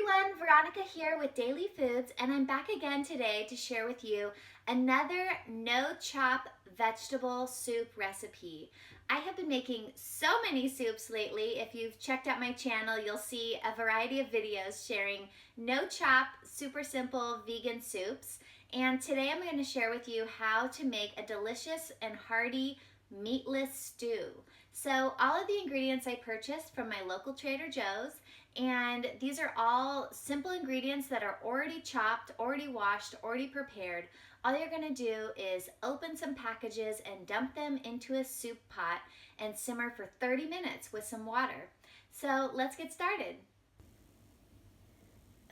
everyone, Veronica here with Daily Foods, and I'm back again today to share with you another no-chop vegetable soup recipe. I have been making so many soups lately. If you've checked out my channel, you'll see a variety of videos sharing no-chop, super simple vegan soups. And today I'm going to share with you how to make a delicious and hearty meatless stew. So all of the ingredients I purchased from my local Trader Joe's, and these are all simple ingredients that are already chopped, already washed, already prepared. All you're gonna do is open some packages and dump them into a soup pot and simmer for 30 minutes with some water. So let's get started.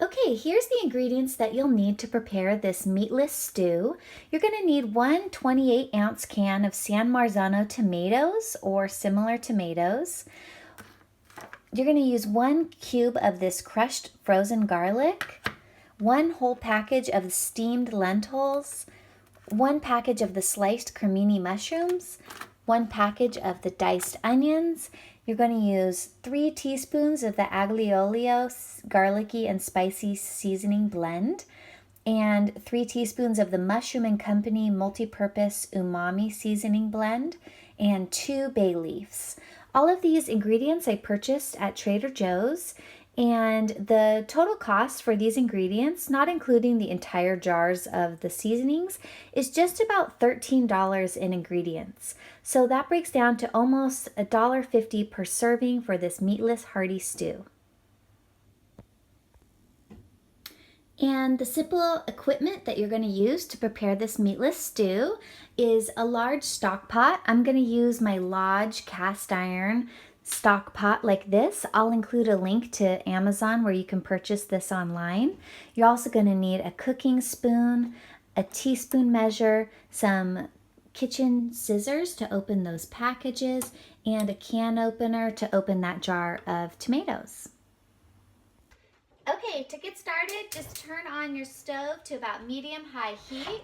Okay, here's the ingredients that you'll need to prepare this meatless stew. You're going to need one 28-ounce can of San Marzano tomatoes or similar tomatoes. You're going to use 1 cube of this crushed frozen garlic, 1 whole package of steamed lentils, 1 package of the sliced cremini mushrooms, 1 package of the diced onions. You're going to use 3 teaspoons of the aglio olio garlicky and spicy seasoning blend and 3 teaspoons of the Mushroom & Company multi-purpose umami seasoning blend and 2 bay leaves. All of these ingredients I purchased at Trader Joe's, and the total cost for these ingredients, not including the entire jars of the seasonings, is just about $13 in ingredients. So that breaks down to almost $1.50 per serving for this meatless hearty stew. And the simple equipment that you're going to use to prepare this meatless stew is a large stock pot. I'm going to use my Lodge cast iron stock pot like this. I'll include a link to Amazon where you can purchase this online. You're also going to need a cooking spoon, a teaspoon measure, some kitchen scissors to open those packages, and a can opener to open that jar of tomatoes. Okay, to get started, just turn on your stove to about medium-high heat.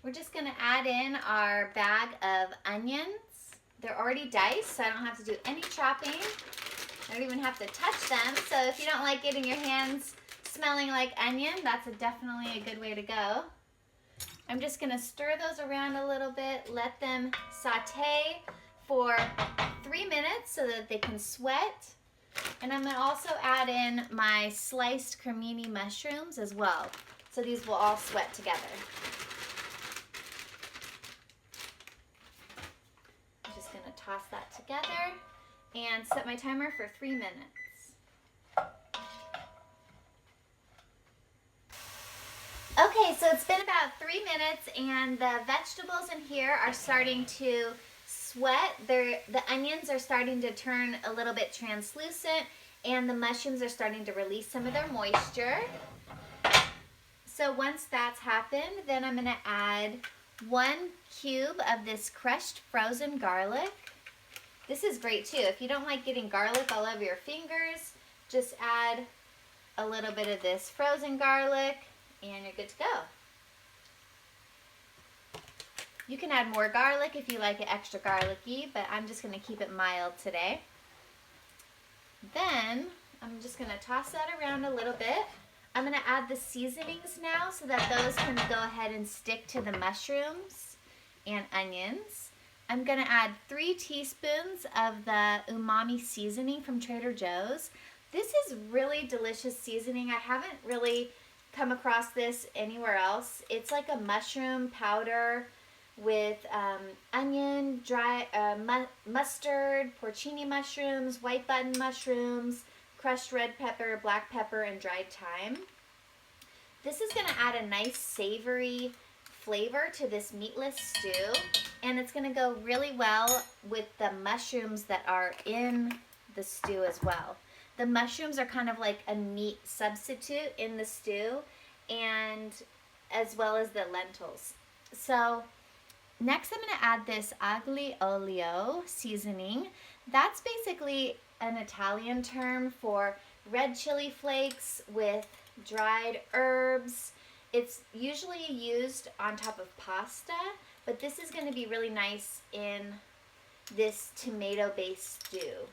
We're just going to add in our bag of onions. They're already diced, so I don't have to do any chopping. I don't even have to touch them. So if you don't like getting your hands smelling like onion, that's definitely a good way to go. I'm just going to stir those around a little bit, let them saute for 3 minutes so that they can sweat. And I'm going to also add in my sliced cremini mushrooms as well. So these will all sweat together. I'm just going to toss that together and set my timer for 3 minutes. Okay, so it's been about 3 minutes and the vegetables in here are starting to sweat. The onions are starting to turn a little bit translucent and the mushrooms are starting to release some of their moisture. So once that's happened, then I'm going to add 1 cube of this crushed frozen garlic. This is great too. If you don't like getting garlic all over your fingers, just add a little bit of this frozen garlic and you're good to go. You can add more garlic if you like it extra garlicky, but I'm just going to keep it mild today. Then I'm just going to toss that around a little bit. I'm going to add the seasonings now so that those can go ahead and stick to the mushrooms and onions. I'm going to add 3 teaspoons of the umami seasoning from Trader Joe's. This is really delicious seasoning. I haven't really come across this anywhere else. It's like a mushroom powder with onion, dry mustard, porcini mushrooms, white button mushrooms, crushed red pepper, black pepper, and dried thyme. This is going to add a nice savory flavor to this meatless stew, and it's going to go really well with the mushrooms that are in the stew as well. The mushrooms are kind of like a meat substitute in the stew, and as well as the lentils. So next I'm going to add this aglio olio seasoning. That's basically an Italian term for red chili flakes with dried herbs. It's usually used on top of pasta, but this is going to be really nice in this tomato-based stew.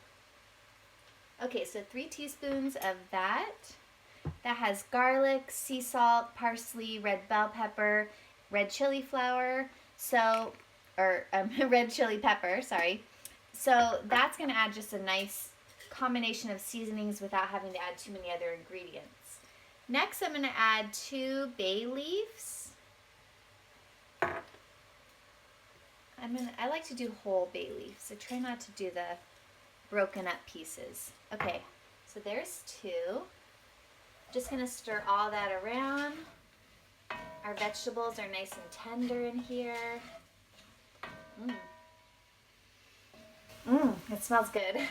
Okay, so 3 teaspoons of that. That has garlic, sea salt, parsley, red bell pepper, red chili flour, red chili pepper, sorry. So that's going to add just a nice combination of seasonings without having to add too many other ingredients. Next, I'm going to add 2 bay leaves. I like to do whole bay leaves. I try not to do the broken up pieces. Okay, so there's 2. Just going to stir all that around. Our vegetables are nice and tender in here. It smells good.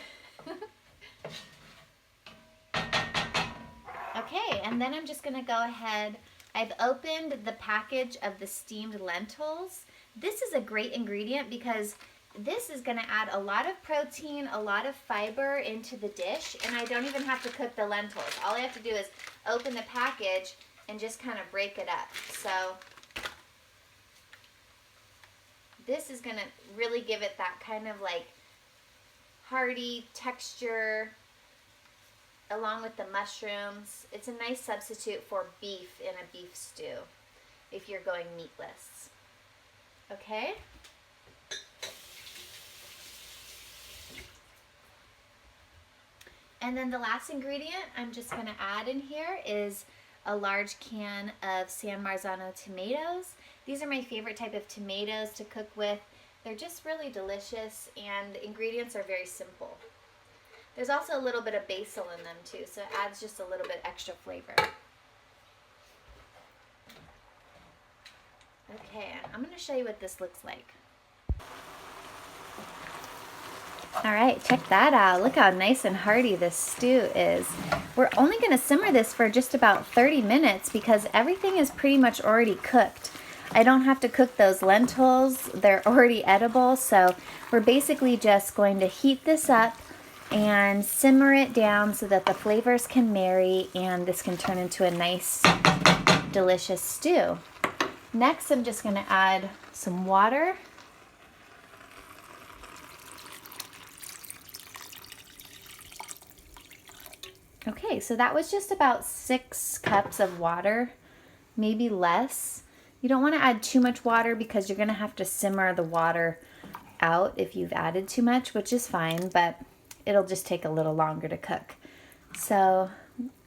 Okay, and then I'm just going to go ahead. I've opened the package of the steamed lentils. This is a great ingredient because this is going to add a lot of protein, a lot of fiber into the dish, and I don't even have to cook the lentils. All I have to do is open the package and just kind of break it up. So this is going to really give it that kind of like hearty texture along with the mushrooms. It's a nice substitute for beef in a beef stew if you're going meatless. Okay? And then the last ingredient I'm just going to add in here is a large can of San Marzano tomatoes. These are my favorite type of tomatoes to cook with. They're just really delicious and the ingredients are very simple. There's also a little bit of basil in them too, so it adds just a little bit extra flavor. Okay, I'm going to show you what this looks like. Alright, check that out. Look how nice and hearty this stew is. We're only going to simmer this for just about 30 minutes because everything is pretty much already cooked. I don't have to cook those lentils. They're already edible, so we're basically just going to heat this up and simmer it down so that the flavors can marry and this can turn into a nice, delicious stew. Next, I'm just going to add some water. Okay, so that was just about 6 cups of water, maybe less. You don't want to add too much water because you're going to have to simmer the water out if you've added too much, which is fine, but it'll just take a little longer to cook. So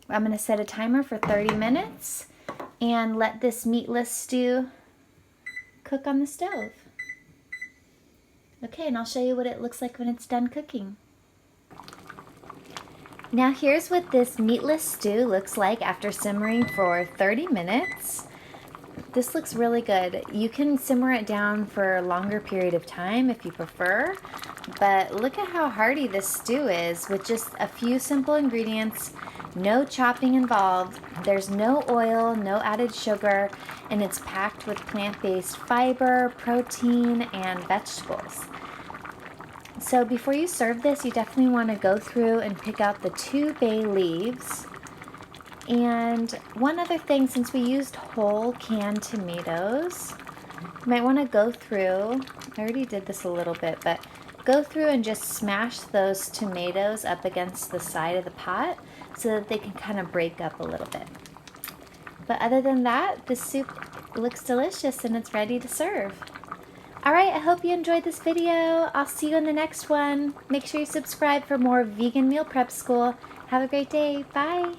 I'm going to set a timer for 30 minutes and let this meatless stew cook on the stove. Okay, and I'll show you what it looks like when it's done cooking. Now here's what this meatless stew looks like after simmering for 30 minutes. This looks really good. You can simmer it down for a longer period of time if you prefer, but look at how hearty this stew is with just a few simple ingredients, no chopping involved. There's no oil, no added sugar, and it's packed with plant-based fiber, protein, and vegetables. So before you serve this, you definitely want to go through and pick out the 2 bay leaves. And one other thing, since we used whole canned tomatoes, you might want to go through, I already did this a little bit, but go through and just smash those tomatoes up against the side of the pot so that they can kind of break up a little bit. But other than that, the soup looks delicious and it's ready to serve. Alright, I hope you enjoyed this video. I'll see you in the next one. Make sure you subscribe for more vegan meal prep school. Have a great day. Bye.